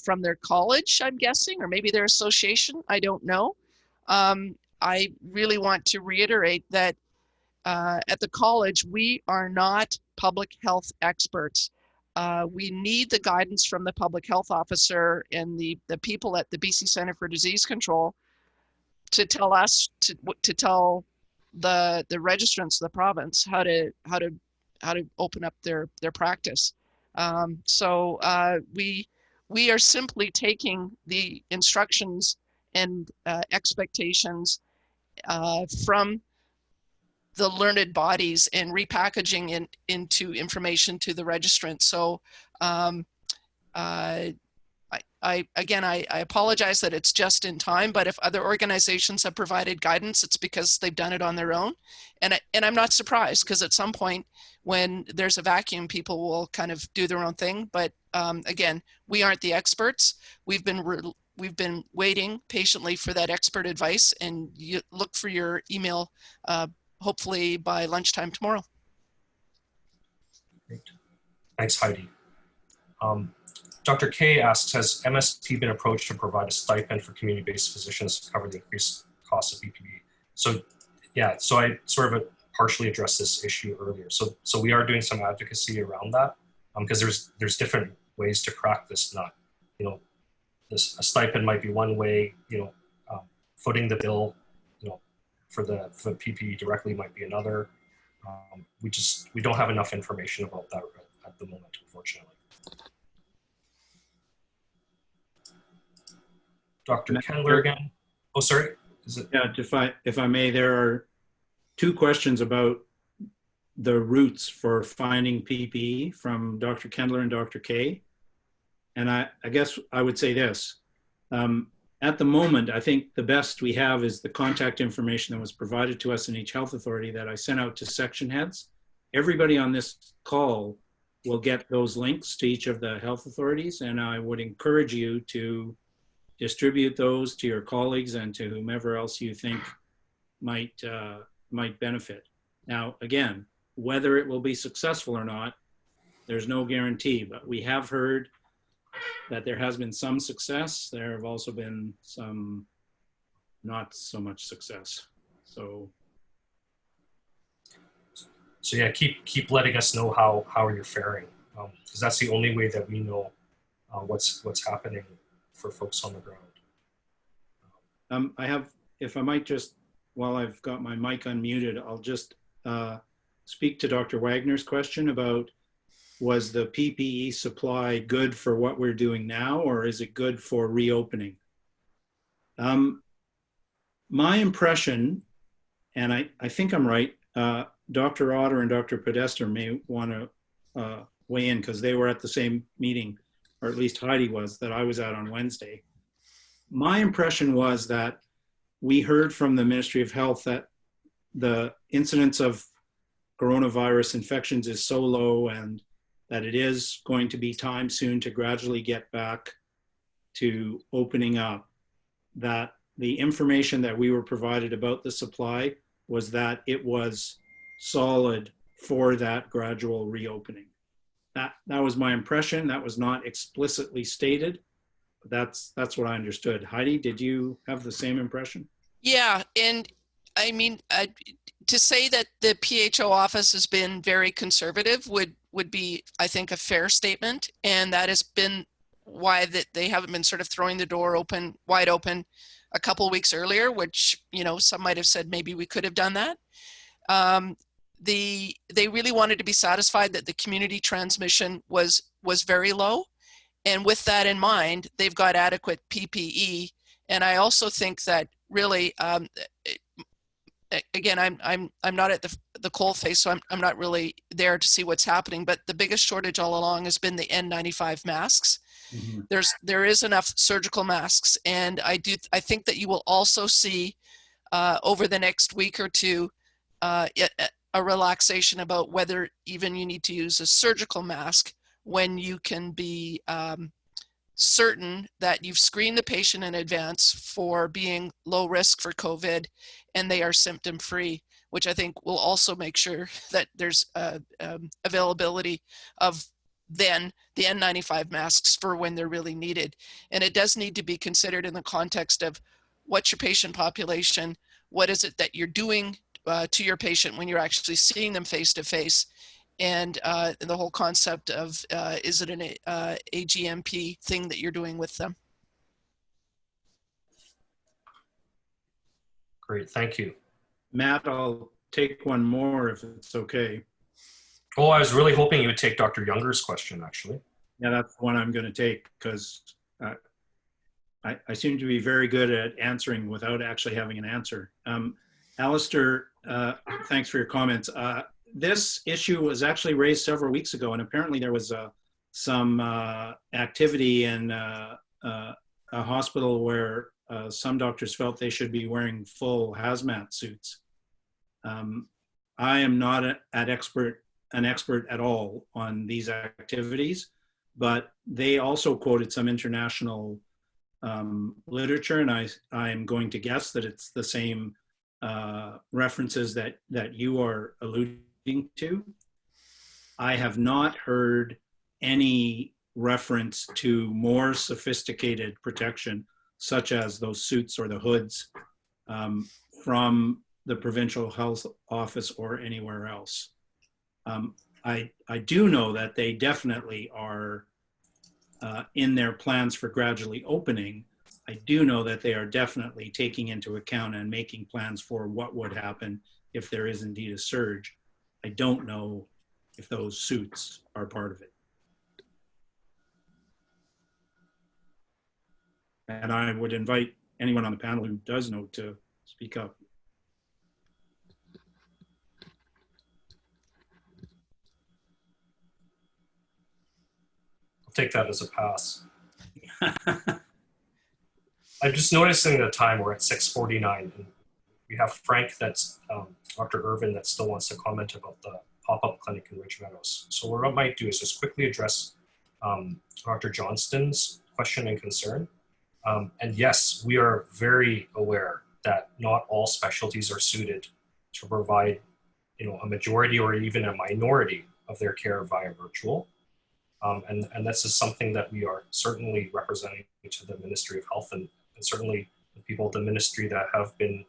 from their college, I'm guessing, or maybe their association. I don't know. I really want to reiterate that at the college, we are not public health experts. We need the guidance from the public health officer and the people at the BC Centre for Disease Control to tell us, to tell the registrants of the province how to open up their practice. So we are simply taking the instructions and expectations from the learned bodies and repackaging into information to the registrant. So I apologize that it's just in time, but if other organizations have provided guidance, it's because they've done it on their own. And I'm not surprised, because at some point when there's a vacuum, people will kind of do their own thing. But again, we aren't the experts. We've been waiting patiently for that expert advice, and you look for your email hopefully by lunchtime tomorrow. Great. Thanks, Heidi. Dr. K asks, has MSP been approached to provide a stipend for community-based physicians to cover the increased cost of PPE? So yeah, so I sort of partially addressed this issue earlier. So we are doing some advocacy around that because there's different ways to crack this nut. A stipend might be one way, footing the bill, for the PPE directly might be another. We don't have enough information about that at the moment, unfortunately. Dr. Kendler again. Oh, sorry. Is it? Yeah, if I may, there are two questions about the routes for finding PPE from Dr. Kendler and Dr. K. And I guess I would say this. At the moment, I think the best we have is the contact information that was provided to us in each health authority that I sent out to section heads. everybody on this call will get those links to each of the health authorities, and I would encourage you to distribute those to your colleagues and to whomever else you think might benefit. Now, again, whether it will be successful or not, there's no guarantee, but we have heard that there has been some success. There have also been some not so much success. So yeah, keep letting us know how you're faring, because that's the only way that we know what's happening for folks on the ground. I have, if I might just, while I've got my mic unmuted, I'll just speak to Dr. Wagner's question about, was the PPE supply good for what we're doing now, or is it good for reopening? My impression, and I think I'm right, Dr. Otter and Dr. Podesta may want to weigh in because they were at the same meeting, or at least Heidi was, that I was at on Wednesday. My impression was that we heard from the Ministry of Health that the incidence of coronavirus infections is so low and that it is going to be time soon to gradually get back to opening up, that the information that we were provided about the supply was that it was solid for that gradual reopening. That was my impression. That was not explicitly stated, but that's what I understood. Heidi, did you have the same impression? Yeah, and I mean, to say that the PHO office has been very conservative would be, I think, a fair statement, and that has been why that they haven't been sort of throwing the door wide open a couple of weeks earlier, which, you know, some might have said maybe we could have done that. They really wanted to be satisfied that the community transmission was very low, and with that in mind, they've got adequate PPE. And I also think that really, again, I'm not at the coalface, so I'm not really there to see what's happening. But the biggest shortage all along has been the N95 masks. Mm-hmm. There is enough surgical masks, and I think that you will also see over the next week or two a relaxation about whether even you need to use a surgical mask when you can be certain that you've screened the patient in advance for being low risk for COVID and they are symptom free, which I think will also make sure that there's availability of then the N95 masks for when they're really needed. And it does need to be considered in the context of what's your patient population, what is it that you're doing to your patient when you're actually seeing them face to face, and the whole concept of is it an AGMP thing that you're doing with them? Great, thank you. Matt, I'll take one more if it's okay. Oh, I was really hoping you would take Dr. Younger's question, actually. Yeah, that's the one I'm going to take because I seem to be very good at answering without actually having an answer. Alistair, thanks for your comments. This issue was actually raised several weeks ago, and apparently there was some activity in a hospital where some doctors felt they should be wearing full hazmat suits. I am not an expert at all on these activities, but they also quoted some international literature, and I am going to guess that it's the same references that you are alluding to. I have not heard any reference to more sophisticated protection, such as those suits or the hoods, from the provincial health office or anywhere else. I do know that they definitely are in their plans for gradually opening. I do know that they are definitely taking into account and making plans for what would happen if there is indeed a surge. I don't know if those suits are part of it. And I would invite anyone on the panel who does know to speak up. I'll take that as a pass. I'm just noticing the time, we're at 6:49, and we have Frank, that's Dr. Irvin, that still wants to comment about the pop-up clinic in Ridge Meadows. So what I might do is just quickly address Dr. Johnston's question and concern. And yes, we are very aware that not all specialties are suited to provide, a majority or even a minority of their care via virtual. And this is something that we are certainly representing to the Ministry of Health and certainly the people at the ministry that have been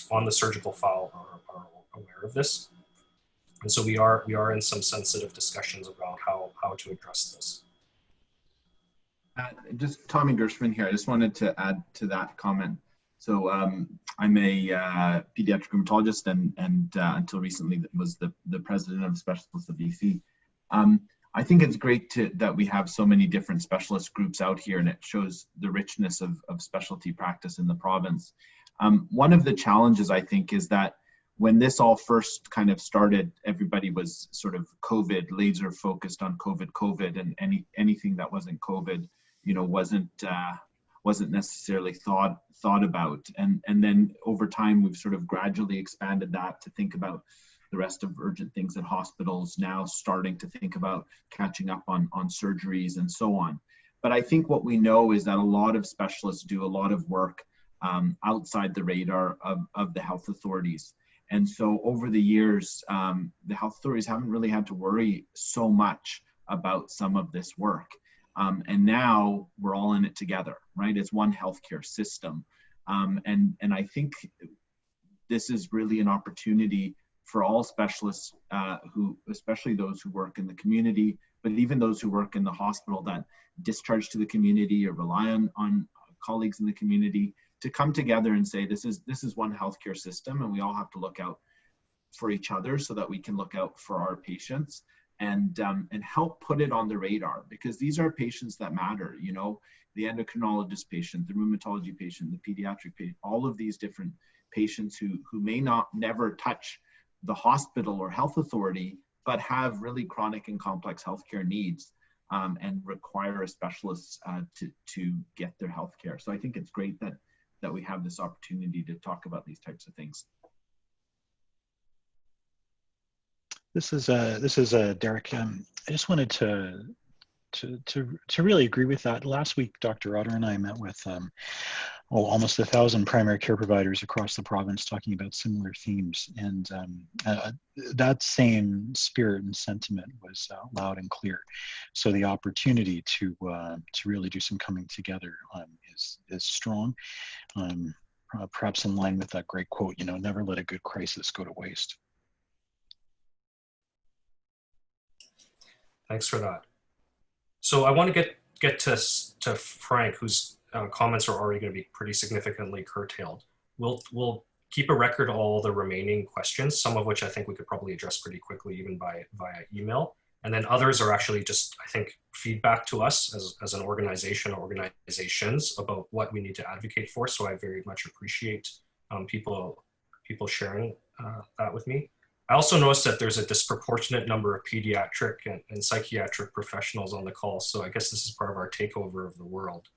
on the surgical file are aware of this. And so we are in some sensitive discussions about how to address this. Just Tommy Gershman here. I just wanted to add to that comment. So I'm a pediatric rheumatologist and until recently was the president of Specialists of BC. I think it's great that we have so many different specialist groups out here, and it shows the richness of specialty practice in the province. One of the challenges, I think, is that when this all first kind of started, everybody was sort of COVID, laser focused on COVID, and anything that wasn't COVID, wasn't necessarily thought about. And then over time, we've sort of gradually expanded that to think about the rest of urgent things at hospitals, now starting to think about catching up on surgeries and so on. But I think what we know is that a lot of specialists do a lot of work outside the radar of the health authorities. And so over the years, the health authorities haven't really had to worry so much about some of this work. And now we're all in it together, right? It's one healthcare system. And I think this is really an opportunity for all specialists especially those who work in the community, but even those who work in the hospital that discharge to the community or rely on colleagues in the community, to come together and say, this is one healthcare system, and we all have to look out for each other so that we can look out for our patients and help put it on the radar, because these are patients that matter, the endocrinologist patient, the rheumatology patient, the pediatric patient, all of these different patients who may never touch the hospital or health authority, but have really chronic and complex healthcare needs and require a specialist to get their healthcare. So I think it's great that we have this opportunity to talk about these types of things. This is Derek. I just wanted to really agree with that. Last week, Dr. Otter and I met with almost 1,000 primary care providers across the province talking about similar themes, and that same spirit and sentiment was loud and clear. So the opportunity to really do some coming together is strong. Perhaps in line with that great quote, never let a good crisis go to waste. Thanks for that. So I want to get to Frank, whose comments are already going to be pretty significantly curtailed. We'll keep a record of all the remaining questions, some of which I think we could probably address pretty quickly, even via email. And then others are actually just, I think, feedback to us as an organization or organizations about what we need to advocate for. So I very much appreciate people sharing that with me. I also noticed that there's a disproportionate number of pediatric and psychiatric professionals on the call. So I guess this is part of our takeover of the world.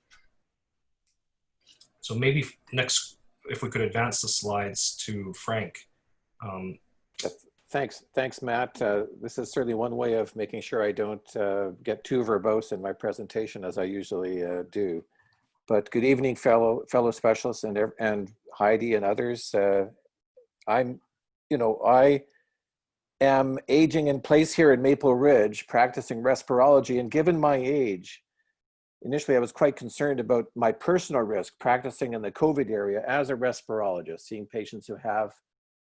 So maybe next, if we could advance the slides to Frank. Thanks, Matt. This is certainly one way of making sure I don't get too verbose in my presentation, as I usually do. But good evening, fellow specialists and Heidi and others. I am aging in place here in Maple Ridge, practicing respirology, and given my age, initially I was quite concerned about my personal risk practicing in the COVID area as a respirologist, seeing patients who have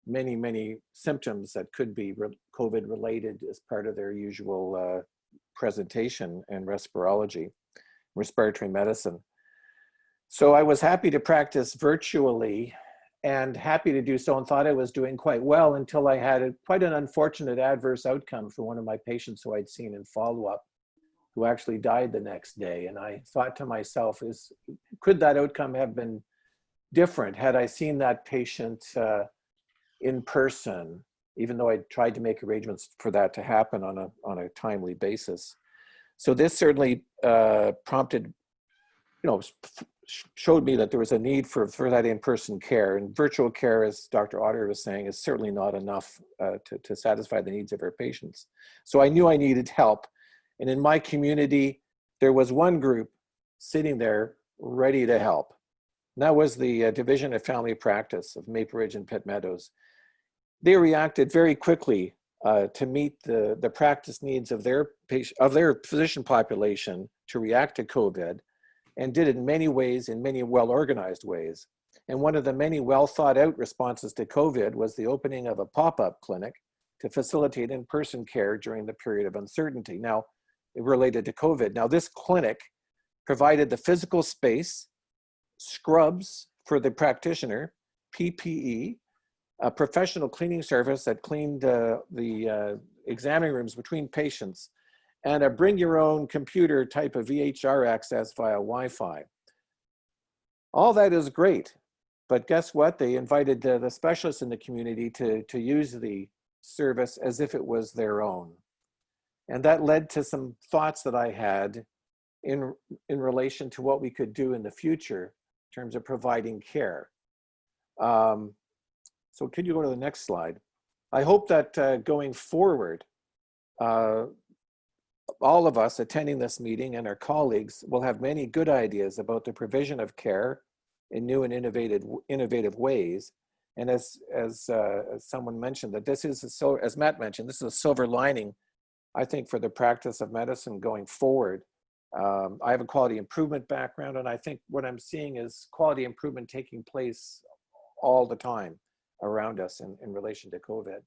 many symptoms that could be COVID related as part of their usual presentation in respirology, respiratory medicine. So I was happy to practice virtually and happy to do so, and thought I was doing quite well until I had quite an unfortunate adverse outcome for one of my patients who I'd seen in follow-up, who actually died the next day. And I thought to myself, could that outcome have been different had I seen that patient in person, even though I tried to make arrangements for that to happen on a timely basis. So this certainly prompted showed me that there was a need for that in-person care, and virtual care, as Dr. Otter was saying, is certainly not enough to satisfy the needs of our patients. So I knew I needed help. And in my community, there was one group sitting there ready to help. And that was the Division of Family Practice of Maple Ridge and Pitt Meadows. They reacted very quickly to meet the practice needs of their physician population to react to COVID, and did it in many ways, in many well-organized ways. And one of the many well-thought-out responses to COVID was the opening of a pop-up clinic to facilitate in-person care during the period of uncertainty. Now, related to COVID. Now, this clinic provided the physical space, scrubs for the practitioner, PPE, a professional cleaning service that cleaned the examining rooms between patients, and a bring your own computer type of VHR access via Wi-Fi. All that is great, but guess what? They invited the specialists in the community to use the service as if it was their own. And that led to some thoughts that I had in relation to what we could do in the future in terms of providing care. So could you go to the next slide? I hope that going forward, all of us attending this meeting and our colleagues will have many good ideas about the provision of care in new and innovative ways. And as someone mentioned, that this is as Matt mentioned, this is a silver lining, I think, for the practice of medicine going forward. I have a quality improvement background, and I think what I'm seeing is quality improvement taking place all the time around us in relation to COVID.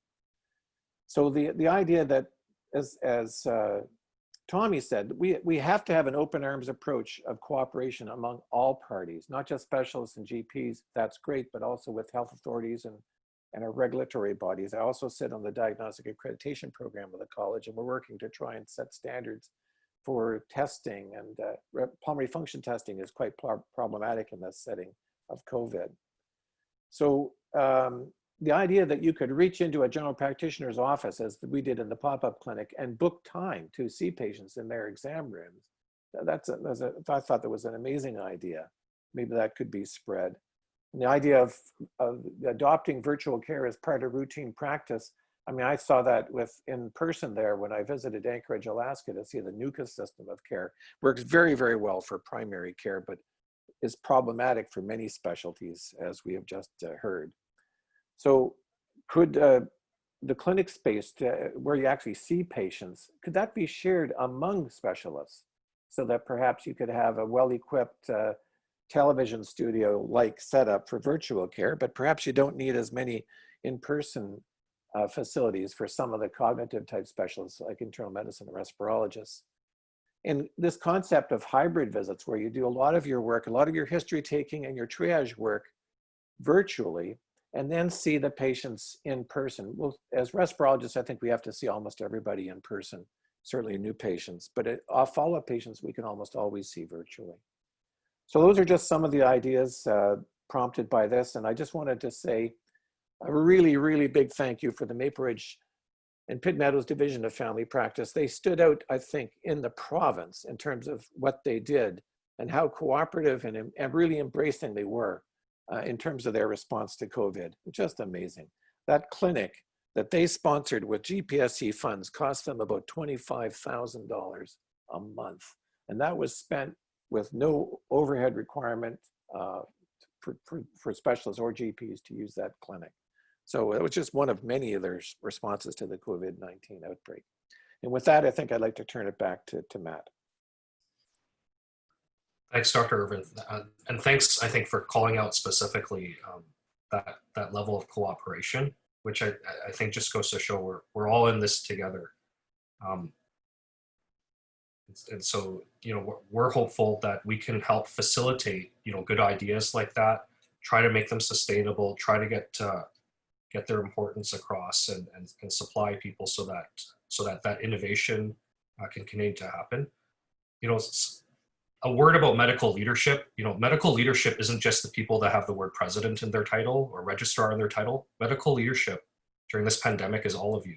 So the idea that, as Tommy said, we have to have an open arms approach of cooperation among all parties, not just specialists and GPs, that's great, but also with health authorities and our regulatory bodies. I also sit on the diagnostic accreditation program of the college, and we're working to try and set standards for testing, and pulmonary function testing is quite problematic in this setting of COVID. So the idea that you could reach into a general practitioner's office, as we did in the pop-up clinic, and book time to see patients in their exam rooms, I thought that was an amazing idea. Maybe that could be spread. And the idea of adopting virtual care as part of routine practice, I mean, I saw that in person there when I visited Anchorage, Alaska, to see the NUCA system of care. Works very, very well for primary care, but is problematic for many specialties, as we have just heard. So could the clinic space where you actually see patients, could that be shared among specialists so that perhaps you could have a well-equipped television studio-like setup for virtual care, but perhaps you don't need as many in-person facilities for some of the cognitive type specialists like internal medicine and respirologists. And this concept of hybrid visits, where you do a lot of your work, a lot of your history taking and your triage work virtually, and then see the patients in person. Well, as respirologists, I think we have to see almost everybody in person, certainly new patients, but follow-up patients we can almost always see virtually. So those are just some of the ideas prompted by this. And I just wanted to say a really, really big thank you for the Maple Ridge and Pitt Meadows Division of Family Practice. They stood out, I think, in the province in terms of what they did and how cooperative and really embracing they were in terms of their response to COVID. Just amazing. That clinic that they sponsored with GPSC funds cost them about $25,000 a month. And that was spent with no overhead requirement for specialists or GPs to use that clinic. So it was just one of many of their responses to the COVID-19 outbreak. And with that, I think I'd like to turn it back to Matt. Thanks, Dr. Irvin. And thanks, I think, for calling out specifically that level of cooperation, which I think just goes to show we're all in this together. And so, we're hopeful that we can help facilitate, good ideas like that, try to make them sustainable, try to get their importance across and supply people so that innovation can continue to happen. A word about medical leadership. Medical leadership isn't just the people that have the word president in their title or registrar in their title. Medical leadership during this pandemic is all of you,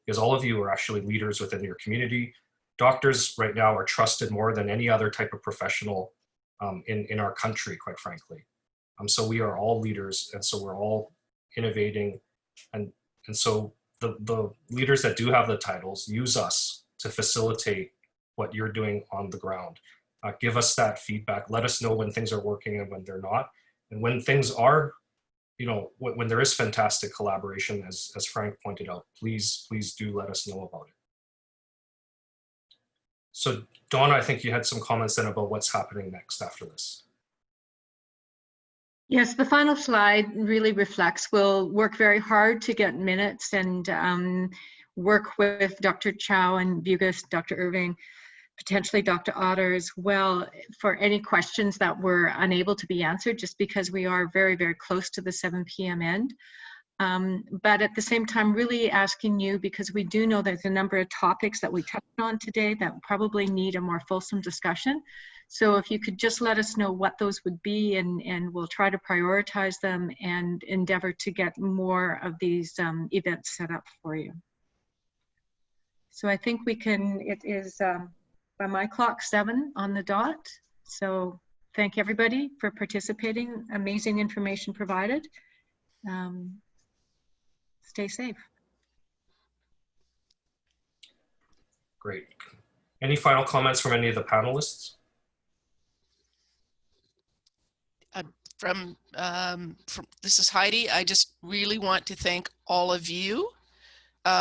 because all of you are actually leaders within your community. Doctors right now are trusted more than any other type of professional in our country, quite frankly. So we are all leaders, and so we're all innovating, and so the leaders that do have the titles use us to facilitate what you're doing on the ground. Give us that feedback. Let us know when things are working and when they're not, and when things are, you know, when there is fantastic collaboration, as Frank pointed out, please do let us know about it. So Donna, I think you had some comments then about what's happening next after this. Yes, the final slide really reflects. We'll work very hard to get minutes and work with Dr. Chow and Bugis, Dr. Irving, potentially Dr. Otter as well, for any questions that were unable to be answered, just because we are very, very close to the 7 p.m. end. But at the same time, really asking you, because we do know there's a number of topics that we touched on today that probably need a more fulsome discussion. So if you could just let us know what those would be, and we'll try to prioritize them and endeavor to get more of these events set up for you. So I think we can, it is by my clock 7 on the dot. So thank everybody for participating. Amazing information provided. Stay safe. Great. Any final comments from any of the panelists? This is Heidi. I just really want to thank all of you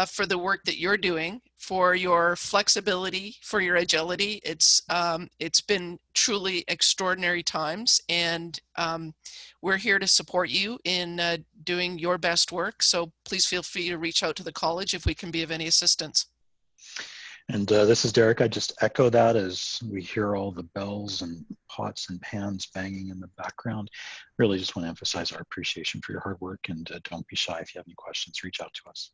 for the work that you're doing, for your flexibility, for your agility. It's been truly extraordinary times, and we're here to support you in doing your best work. So please feel free to reach out to the college if we can be of any assistance. And this is Derek. I just echo that as we hear all the bells and pots and pans banging in the background. Really just want to emphasize our appreciation for your hard work, and don't be shy. If you have any questions, reach out to us.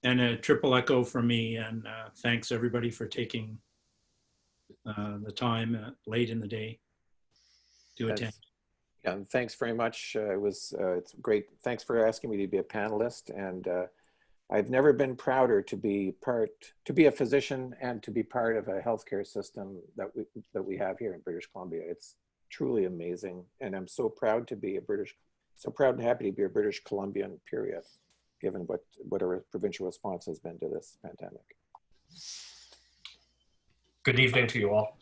And a triple echo from me, and thanks everybody for taking the time late in the day to attend. Yeah, and thanks very much. It's great. Thanks for asking me to be a panelist, and I've never been prouder to be a physician and to be part of a healthcare system that we have here in British Columbia. It's truly amazing, and I'm so proud to be so proud and happy to be a British Columbian, period, given what our provincial response has been to this pandemic. Good evening to you all.